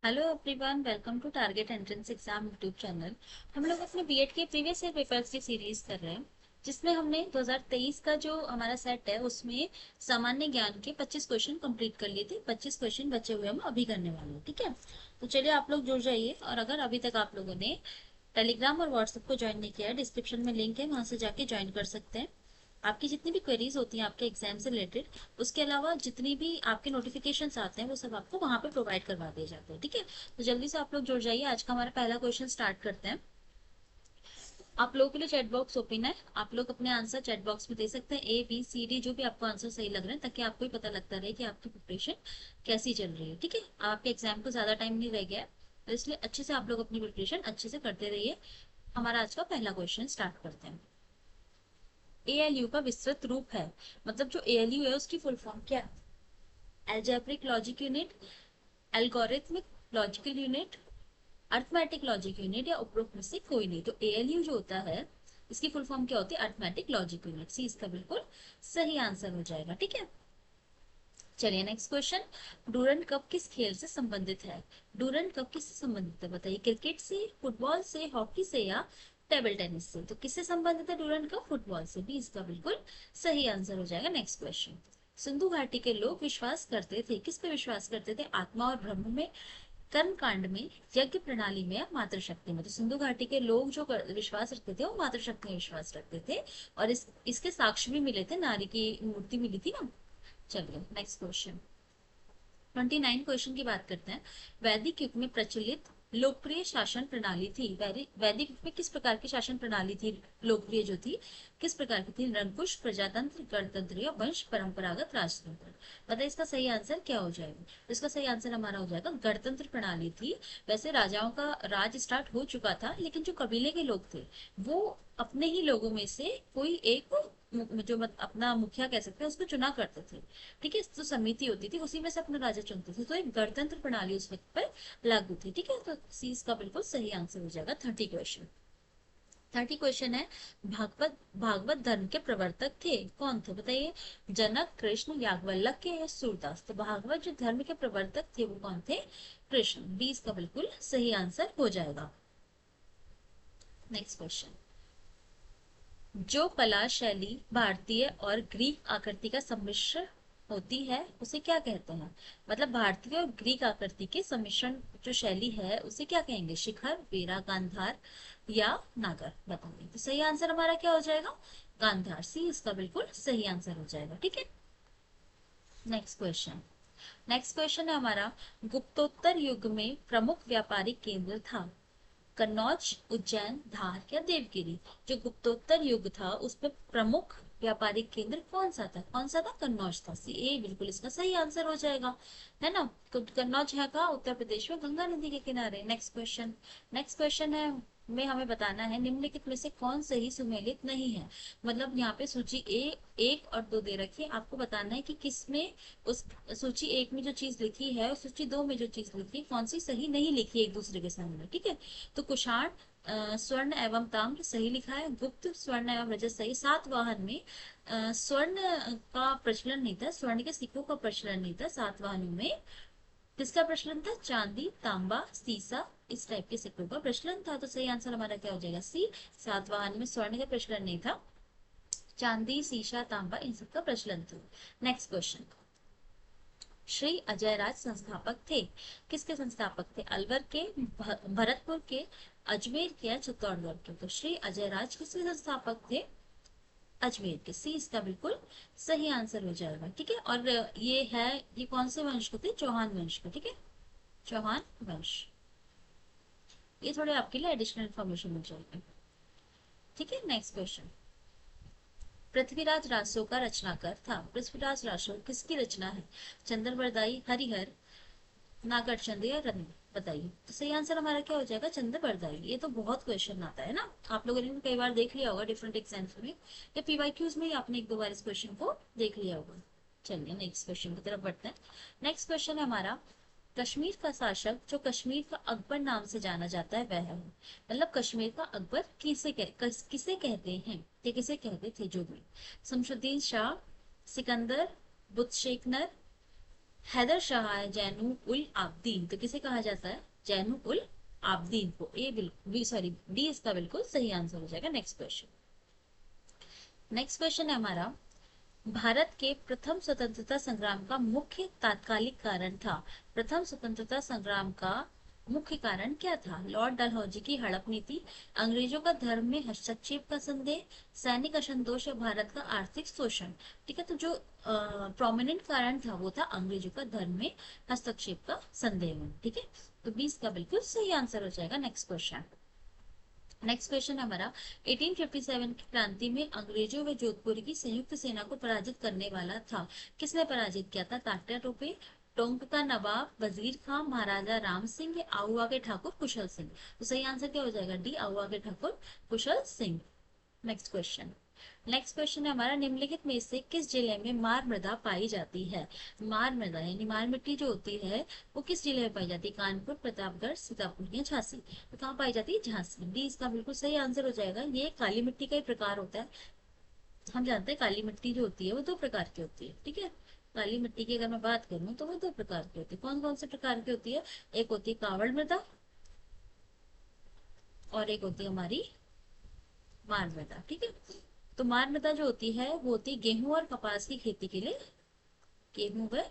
Hello everyone, welcome to Target Entrance Exam YouTube channel. हम लोग अपने बीएड के प्रीवियस ईयर पेपर्स की सीरीज कर रहे हैं, जिसमें हमने 2023 का जो हमारा सेट है उसमें सामान्य ज्ञान के 25 क्वेश्चन कंप्लीट कर लिए थे। 25 क्वेश्चन बचे हुए हम अभी करने वाले हैं, ठीक है। तो चलिए आप लोग जुड़ जाइए, और अगर अभी तक आप लोगों ने टेलीग्राम और व्हाट्सएप को ज्वाइन नहीं किया है, डिस्क्रिप्शन में लिंक है, वहां से जाके ज्वाइन कर सकते हैं। आपकी जितनी भी क्वेरीज होती हैं आपके एग्जाम से रिलेटेड, उसके अलावा जितनी भी आपके नोटिफिकेशंस आते हैं वो सब आपको वहां पे प्रोवाइड करवा दिए जाते हैं, ठीक है। तो जल्दी से आप लोग जुड़ जाइए। आज का हमारा पहला क्वेश्चन स्टार्ट करते हैं। आप लोगों के लिए चैट बॉक्स ओपन है, आप लोग अपने आंसर चैट बॉक्स में दे सकते हैं, A B C D जो भी आपको आंसर सही लग रहे हैं, ताकि आपको ही पता लगता रहे कि आपकी प्रिपरेशन कैसी चल रही है, ठीक है। आपके एग्जाम को ज्यादा टाइम नहीं रह गया है, तो इसलिए अच्छे से आप लोग अपनी प्रिपरेशन अच्छे से करते रहिए। हमारा आज का पहला क्वेश्चन स्टार्ट करते हैं। एएलयू का विस्तृत रूप है, मतलब जो एएलयू है उसकी फुल फॉर्म क्या है? Algebraic logic unit, algorithmic logical unit, arithmetic logic unit, या उपरोक्त में से कोई नहीं। तो एएलयू जो होता है इसकी फुल फॉर्म क्या होती है? Arithmetic logic unit. सी इसका बिल्कुल सही आंसर हो जाएगा, ठीक है। चलिए नेक्स्ट क्वेश्चन। डूरंड कप किस खेल से संबंधित है? डूरंड कप किससे संबंधित है बताइए? क्रिकेट से, फुटबॉल से, हॉकी से, या टेबल टेनिस से? तो किससे संबंधित है डूरंड कप? फुटबॉल से। भी इसका बिल्कुल सही आंसर हो जाएगा। Next question. सिंधु घाटी के लोग विश्वास करते थे, किस पे विश्वास करते थे? आत्मा और ब्रह्म में, कर्म कांड में, यज्ञ प्रणाली में, या मातृशक्ति में? तो सिंधु घाटी के लोग जो विश्वास रखते थे वो मातृशक्ति में विश्वास रखते थे, और इसके साक्ष्य भी मिले थे, नारी की मूर्ति मिली थी ना। चलिए नेक्स्ट क्वेश्चन। 29 क्वेश्चन की बात करते हैं। वैदिक युग में प्रचलित लोकप्रिय शासन प्रणाली थी। वैदिक युग में किस प्रकार की शासन प्रणाली थी? लोकप्रिय जो थी, किस प्रकार की थी? निरंकुश, प्रजातंत्र, गणतंत्र, या वंश परंपरागत राजतंत्र? बताइए इसका सही आंसर क्या हो जाएगा? इसका सही आंसर हमारा हो जाएगा गणतंत्र प्रणाली थी। वैसे राजाओं का राज स्टार्ट हो चुका था, लेकिन जो कबीले के लोग थे वो अपने ही लोगों में से कोई एक जो अपना मुखिया कह सकते हैं उसको चुना करते थे, ठीक है। जो समिति होती थी उसी में से अपना राजा चुनते थे, तो एक गणतंत्र प्रणाली उस वक्त पर लागू थी, ठीक है। तो सी इसका बिल्कुल सही आंसर हो जाएगा। 30 क्वेश्चन। 30 क्वेश्चन है। भागवत भागवत धर्म के प्रवर्तक थे, कौन थे बताइए? जनक, कृष्ण, याज्ञवल्क्य, या सूरदास? तो भागवत जो धर्म के प्रवर्तक थे वो कौन थे? कृष्ण। 20 का बिल्कुल सही आंसर हो जाएगा। Next question. जो कला शैली भारतीय और ग्रीक आकृति का सम्मिश्रण होती है उसे क्या कहते हैं? मतलब भारतीय और ग्रीक आकृति के सम्मिश्रण जो शैली है उसे क्या कहेंगे? शिखर, वीरा, गांधार, या नागर? बताइए। तो सही आंसर हमारा क्या हो जाएगा? गांधार। सी इसका बिल्कुल सही आंसर हो जाएगा, ठीक है। Next question. नेक्स्ट क्वेश्चन है हमारा। गुप्तोत्तर युग में प्रमुख व्यापारिक केंद्र था? कन्नौज, उज्जैन, धार, या देवगिरी? जो गुप्तोत्तर युग था उसमें प्रमुख व्यापारिक केंद्र कौन सा था? कौन सा था? कन्नौज था। सी ए बिल्कुल इसका सही आंसर हो जाएगा, है ना। कन्नौज है कहाँ? उत्तर प्रदेश में, गंगा नदी के किनारे। Next question. नेक्स्ट क्वेश्चन है में हमें बताना है निम्नलिखित में से कौन सही सुमेलित नहीं है। मतलब यहाँ पे सूची ए 1 और 2 दे रखी है, आपको बताना है कि किसमें उस सूची 1 में जो चीज लिखी है और सूची 2 में जो चीज लिखी है कौन सी सही नहीं लिखी है एक दूसरे के सामने, ठीक है। तो कुषाण स्वर्ण एवं ताम्र सही लिखा है, गुप्त स्वर्ण एवं रजत सही। सातवाहन में स्वर्ण का प्रचलन नहीं था, स्वर्ण के सिक्कों का प्रचलन नहीं था सातवाहनों में। किसका प्रचलन था? चांदी, तांबा, सीसा, इस टाइप के सिक्कों का प्रचलन था। तो सही आंसर हमारा क्या हो जाएगा? सी। सातवाहन में स्वर्ण का प्रचलन नहीं था, चांदी, सीसा, तांबा इन सब का प्रचलन था। Next question. श्री अजयराज संस्थापक थे, किसके संस्थापक थे? अलवर के, भरतपुर के, अजमेर के, या चित्तौड़गढ़ के? तो श्री अजयराज किसके संस्थापक थे? अजमेर के। सी इसका बिल्कुल सही आंसर हो जाएगा, ठीक है। और ये है, ये कौन से वंश को थे? चौहान वंश को, ठीक है। चौहान वंश। ये थोड़े आपके लिए एडिशनल इन्फॉर्मेशन मिल जाएगी, ठीक है। Next question. पृथ्वीराज रासो का रचनाकार था। पृथ्वीराज रासो किसकी रचना है? चंद्रबरदाई, हरिहर, नागार्जुन या रवि? बताइए। तो सही आंसर हमारा क्या हो जाएगा? चंद्रबरदाई। ये तो बहुत क्वेश्चन आता है ना, आप लोगों ने कई बार देख लिया होगा डिफरेंट एग्जाम्स में, या पीवाईक्यूज में ही आपने 1-2 बार इस क्वेश्चन को देख लिया होगा। चलिए नेक्स्ट क्वेश्चन की तरफ बढ़ते हैं। नेक्स्ट क्वेश्चन है हमारा। कश्मीर का शासक जो कश्मीर का अकबर नाम से जाना जाता है वह है, मतलब कश्मीर का अकबर किसे कहते हैं, या किसे कहते थे जो भी? शमशुद्दीन शाह, सिकंदर, बुतशेखनर, हैदर शाह जैनु उल आबदीन, तो किसे कहा जाता है? जैनु उल आबदीन को। ए बिल्कुल, सॉरी, डी इसका बिल्कुल सही आंसर हो जाएगा। Next question. नेक्स्ट क्वेश्चन है हमारा, भारत के प्रथम स्वतंत्रता संग्राम का मुख्य तात्कालिक कारण था। प्रथम स्वतंत्रता संग्राम का मुख्य कारण क्या था? लॉर्ड डलहौजी की हड़प नीति, अंग्रेजों का धर्म में हस्तक्षेप का संदेह, सैनिक असंतोष या भारत का आर्थिक शोषण। ठीक है, तो जो प्रोमिनेंट कारण था वो था अंग्रेजों का धर्म में हस्तक्षेप का संदेह। ठीक है, तो 20 का बिल्कुल सही आंसर हो जाएगा। Next question. नेक्स्ट क्वेश्चन हमारा, 1857 की क्रांति में अंग्रेजों व जोधपुर की संयुक्त सेना को पराजित करने वाला था। किसने पराजित किया था? तात्या टोपे, टोंक का नवाब वजीर खां, महाराजा राम सिंह या आउवा के ठाकुर कुशल सिंह। तो सही आंसर क्या हो जाएगा? डी, आउवा के Thakur Kushal Singh. Next question. Next question है हमारा, निम्नलिखित में से किस जिले में मार मृदा पाई जाती है? मार मृदा यानी मार मिट्टी जो होती है वो किस जिले में पाई जाती है? कानपुर, प्रतापगढ़, सीतापुर या झांसी। तो कहाँ पाई जाती है? झांसी। डी इसका बिल्कुल सही आंसर हो जाएगा। ये काली मिट्टी का ही प्रकार होता है। हम जानते हैं काली मिट्टी जो होती है वो दो प्रकार की होती है। ठीक है, काली मिट्टी की अगर मैं बात करूँ तो वो दो प्रकार की होती है। कौन कौन से प्रकार की होती है? एक होती है कावड़ मृदा और एक होती है हमारी मार मृदा। ठीक है, तो मार मृदा जो होती है वो होती है गेहूं और कपास की खेती के लिए, गेहूं व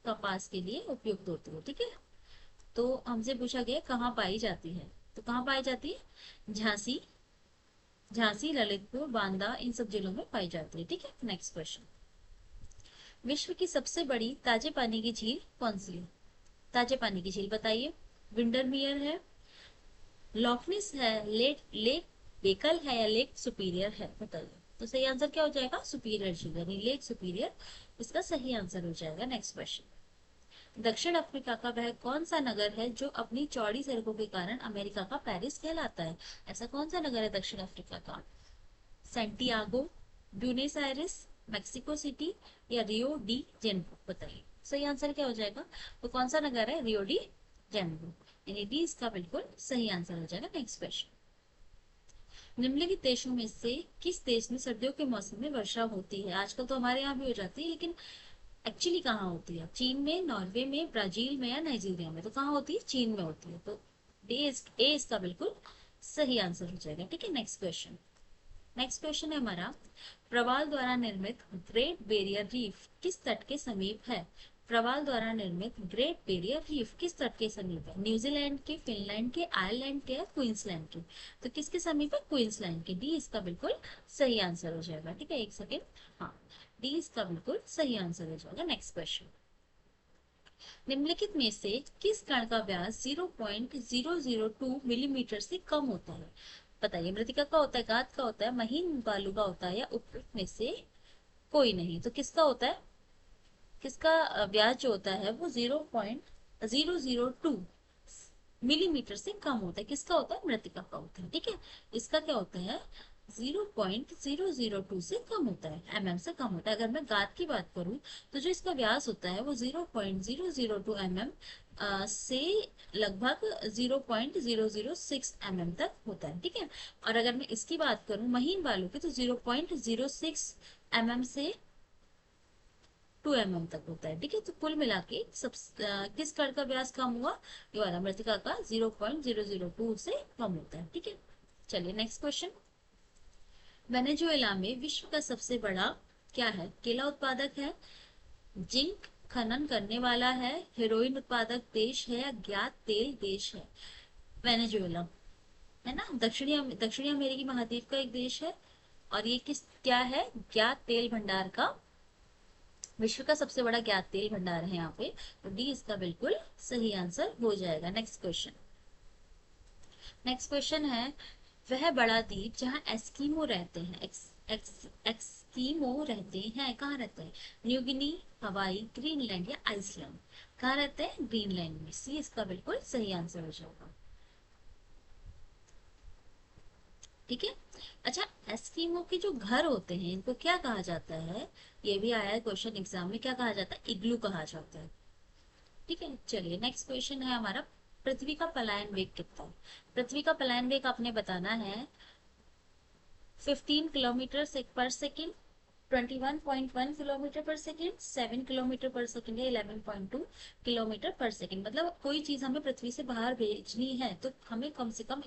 कपास के लिए उपयुक्त होती है। ठीक है, तो हमसे पूछा गया कहाँ पाई जाती है, तो कहाँ पाई जाती है? झांसी, झांसी, ललितपुर, बांदा, इन सब जिलों में पाई जाती है। ठीक है, नेक्स्ट क्वेश्चन। विश्व की सबसे बड़ी ताजे पानी की झील कौन सी है? ताजे पानी की झील बताइए। विंडरमियर है, लॉकनेस है, लेक लेक बेकल है या लेक सुपीरियर है? बताइए। तो सही आंसर क्या हो जाएगा? सुपीरियर झील यानी लेक सुपीरियर इसका सही आंसर हो जाएगा। Next question. दक्षिण अफ्रीका का वह कौन सा नगर है जो अपनी चौड़ी सड़कों के कारण अमेरिका का पेरिस कहलाता है? ऐसा कौन सा नगर है दक्षिण अफ्रीका का? Santiago, Buenos iris, Mexico city या रियो डी जेनेरो? बताइए सही आंसर क्या हो जाएगा? तो कौन सा नगर है? रियो डी जेनेरो, यानी डी इसका बिल्कुल सही आंसर हो जाएगा। Next question. निम्नलिखित देशों में से किस देश में सर्दियों के मौसम में वर्षा होती है? आजकल तो हमारे यहाँ भी हो जाती है, लेकिन एक्चुअली कहाँ होती है? चीन में, नॉर्वे में, ब्राजील में या नाइजीरिया में? तो कहाँ होती है? चीन में होती है। तो ए इसका बिल्कुल सही आंसर हो जाएगा। ठीक है, नेक्स्ट क्वेश्चन। नेक्स्ट क्वेश्चन है हमारा, प्रवाल द्वारा निर्मित ग्रेट बैरियर रीफ किस तट के समीप है? प्रवाल द्वारा निर्मित ग्रेट बैरियर रीफ किस तट के समीप है? न्यूजीलैंड के, फिनलैंड के, आयरलैंड के या क्वींसलैंड के? तो किसके समीप है? क्वींसलैंड के। डी इसका बिल्कुल सही आंसर हो जाएगा। ठीक है, एक सेकेंड। हाँ, डी इसका बिल्कुल सही आंसर हो जाएगा। Next question. निम्नलिखित में से किस कण का व्यास 0.002 मिलीमीटर से कम होता है? बताइए। मृतिका का होता है, गाद का होता है, महीन बालू का होता है या उपयुक्त में से कोई नहीं? तो किसका होता है? किसका व्यास जो होता है वो 0.002 मिलीमीटर से कम होता है? किसका होता है? मृतिका का होता है। ठीक है, इसका क्या होता है? 0.002 से कम होता है, से कम होता है। अगर मैं गाद की बात करूं तो जो इसका व्यास होता है वो 0.002 से लगभग 0.006 तक होता है। ठीक है, और अगर मैं इसकी बात करूं महीन बालू की तो 0.06 से 2 तक होता है। ठीक है, तो कुल मिला के सब किस कण का व्यास कम हुआ? ये वाला मृतिका का 0.002 से कम होता है। ठीक है, चलिए नेक्स्ट क्वेश्चन। वेनेजुएला में विश्व का सबसे बड़ा क्या है? केला उत्पादक है, जिंक खनन करने वाला है, हेरोइन उत्पादक देश है या ज्ञात तेल देश है? वेनेजुएला है ना, दक्षिणी अमेरिकी महाद्वीप का एक देश है, और ये किस क्या है? ज्ञात तेल भंडार का, विश्व का सबसे बड़ा ज्ञात तेल भंडार है यहाँ पे। तो डी इसका बिल्कुल सही आंसर हो जाएगा। Next question. नेक्स्ट क्वेश्चन है, वह बड़ा द्वीप जहाँ एस्कीमो रहते हैं, एस्कीमो रहते हैं, कहाँ रहते हैं? न्यू गिनी, हवाई, ग्रीनलैंड या आइसलैंड? कहाँ रहते हैं? ग्रीनलैंड में। सी इसका बिल्कुल सही आंसर हो जाएगा। ठीक है, अच्छा, एस्कीमो के जो घर होते हैं इनको क्या कहा जाता है? ये भी आया है क्वेश्चन एग्जाम में, क्या कहा जाता है? इग्लू कहा जाता है। ठीक है, चलिए नेक्स्ट क्वेश्चन है हमारा, पृथ्वी का पलायन वेग कितना है? पृथ्वी का पलायन वेग आपने बताना है 15 किलोमीटर पर सेकेंड, 21.1 किलोमीटर पर सेकेंड, 7 किलोमीटर पर सेकेंड या 11.2 किलोमीटर पर सेकेंड। मतलब कोई चीज हमें पृथ्वी से बाहर भेजनी है तो हमें कम से कम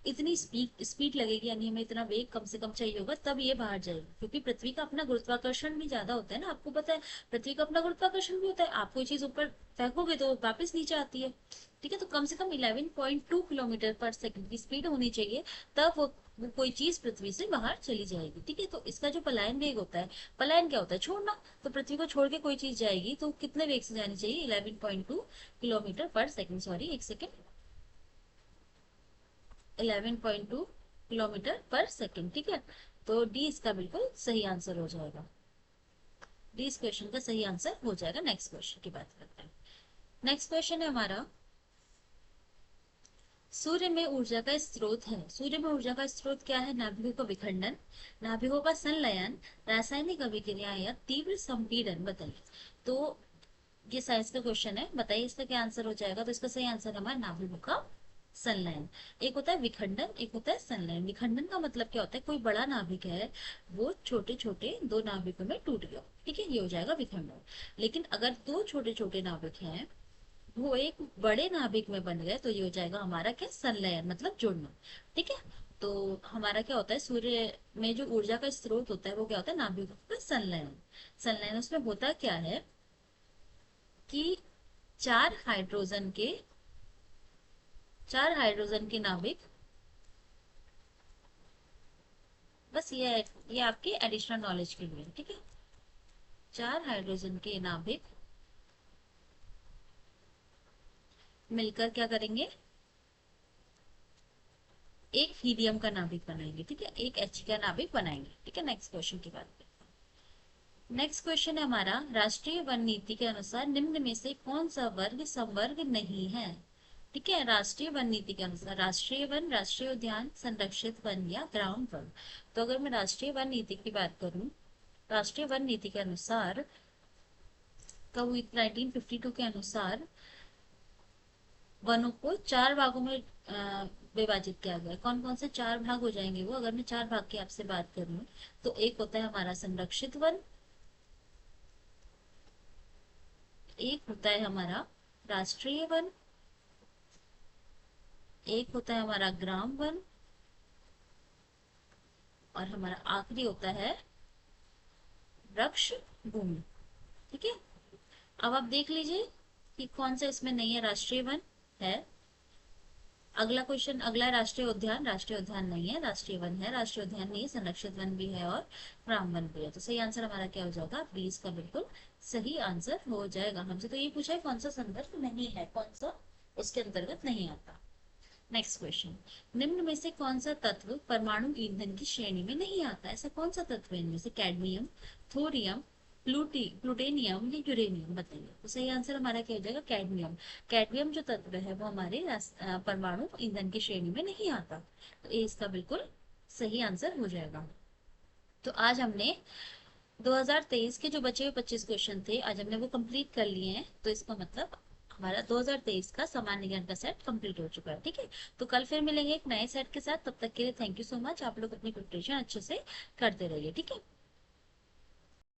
इतनी स्पीड लगेगी, यानी हमें इतना वेग कम से कम चाहिए होगा, तब ये बाहर जाएगी। क्योंकि पृथ्वी का अपना गुरुत्वाकर्षण भी ज्यादा होता है ना, आपको पता है। पृथ्वी का अपना गुरुत्वाकर्षण भी होता है, आप कोई चीज ऊपर फेंकोगे तो वापस नीचे आती है। ठीक है, तो कम से कम 11.2 किलोमीटर पर सेकंड की स्पीड होनी चाहिए, तब वो कोई चीज पृथ्वी से बाहर चली जाएगी। ठीक है, तो इसका जो पलायन वेग होता है, पलायन क्या होता है, छोड़ना। तो पृथ्वी को छोड़ के कोई चीज जाएगी तो कितने वेग से जानी चाहिए, 11.2 किलोमीटर पर सेकंड, सॉरी एक सेकेंड, 11.2 किलोमीटर पर सेकेंड। ठीक है, तो डी इसका बिल्कुल सही आंसर हो जाएगा। डी इस क्वेश्चन का सही आंसर हो जाएगा। नेक्स्ट क्वेश्चन की बात करते हैं। नेक्स्ट क्वेश्चन है हमारा, सूर्य में ऊर्जा का स्रोत है। सूर्य में ऊर्जा का स्रोत क्या है, नाभिकों का विखंडन, नाभिकों का संलयन, रासायनिक अभिक्रिया या तीव्र संपीड़न, बताइए। तो ये साइंस का क्वेश्चन है, बताइए इसका क्या आंसर हो जाएगा। तो इसका सही आंसर हमारा नाभिकों का संलयन। एक होता है विखंडन, एक होता है संलयन। विखंडन का मतलब क्या होता है, कोई बड़ा नाभिक है, वो छोटे छोटे दो नाभिकों में टूट गया। ठीक है, ये हो जाएगा विखंडन। लेकिन अगर दो छोटे छोटे नाभिक हैं, वो एक बड़े नाभिक में बन गए, तो ये हो जाएगा हमारा क्या, संलयन, मतलब जुड़ना। ठीक है, तो हमारा क्या होता है, सूर्य में जो ऊर्जा का स्रोत होता है वो क्या होता है, नाभिकों का संलयन। संलयन उसमें होता क्या है कि चार हाइड्रोजन के चार हाइड्रोजन के नाभिक, बस ये आपके एडिशनल नॉलेज के लिए, ठीक है। चार हाइड्रोजन के नाभिक मिलकर क्या करेंगे, एक हीलियम का नाभिक बनाएंगे। ठीक है, एक एच का नाभिक बनाएंगे। ठीक है, नेक्स्ट क्वेश्चन की बात करें। नेक्स्ट क्वेश्चन है हमारा, राष्ट्रीय वन नीति के अनुसार निम्न में से कौन सा वर्ग संवर्ग नहीं है। ठीक है, राष्ट्रीय वन नीति के अनुसार राष्ट्रीय वन, राष्ट्रीय उद्यान, संरक्षित वन या ग्राम वन। तो अगर मैं राष्ट्रीय वन नीति की बात करूं, राष्ट्रीय वन नीति के अनुसार कब हुई, 1952 के अनुसार वनों को चार भागों में विभाजित किया गया। कौन कौन से चार भाग हो जाएंगे वो, अगर मैं चार भाग की आपसे बात करूं, तो एक होता है हमारा संरक्षित वन, एक होता है हमारा राष्ट्रीय वन, एक होता है हमारा ग्राम वन, और हमारा आखिरी होता है वृक्ष भूमि। ठीक है, अब आप देख लीजिए कि कौन सा इसमें नहीं है, राष्ट्रीय वन है। अगला क्वेश्चन, अगला है राष्ट्रीय उद्यान, राष्ट्रीय उद्यान नहीं है, राष्ट्रीय वन है, राष्ट्रीय उद्यान नहीं है, संरक्षित वन भी है और ग्राम वन भी है। तो सही आंसर हमारा क्या हो जाएगा, बी इसका बिल्कुल सही आंसर हो जाएगा। हमसे तो ये पूछा है कौन सा संदर्भ नहीं है, कौन सा इसके अंतर्गत नहीं आता। नेक्स्ट क्वेश्चन, निम्न में से कौन सा तत्व परमाणु ईंधन की श्रेणी में नहीं आता। ऐसा कौन सा तत्व है इनमें से, कैडमियम, थोरियम, प्लूटेनियम या यूरेनियम, बताइए। तो सही आंसर हमारा क्या हो जाएगा, कैडमियम। कैडमियम जो तत्व है वो हमारे परमाणु ईंधन की श्रेणी में नहीं आता। तो ये इसका बिल्कुल सही आंसर हो जाएगा। तो आज हमने 2023 के जो बचे हुए 25 क्वेश्चन थे, आज हमने वो कंप्लीट कर लिए हैं। तो इसका मतलब हमारा 2023 का सामान्य ज्ञान का सेट कंप्लीट हो चुका है। ठीक है, तो कल फिर मिलेंगे एक नए सेट के साथ। तब तक के लिए थैंक यू सो मच। आप लोग अपनी प्रिपरेशन अच्छे से करते रहिए। ठीक है।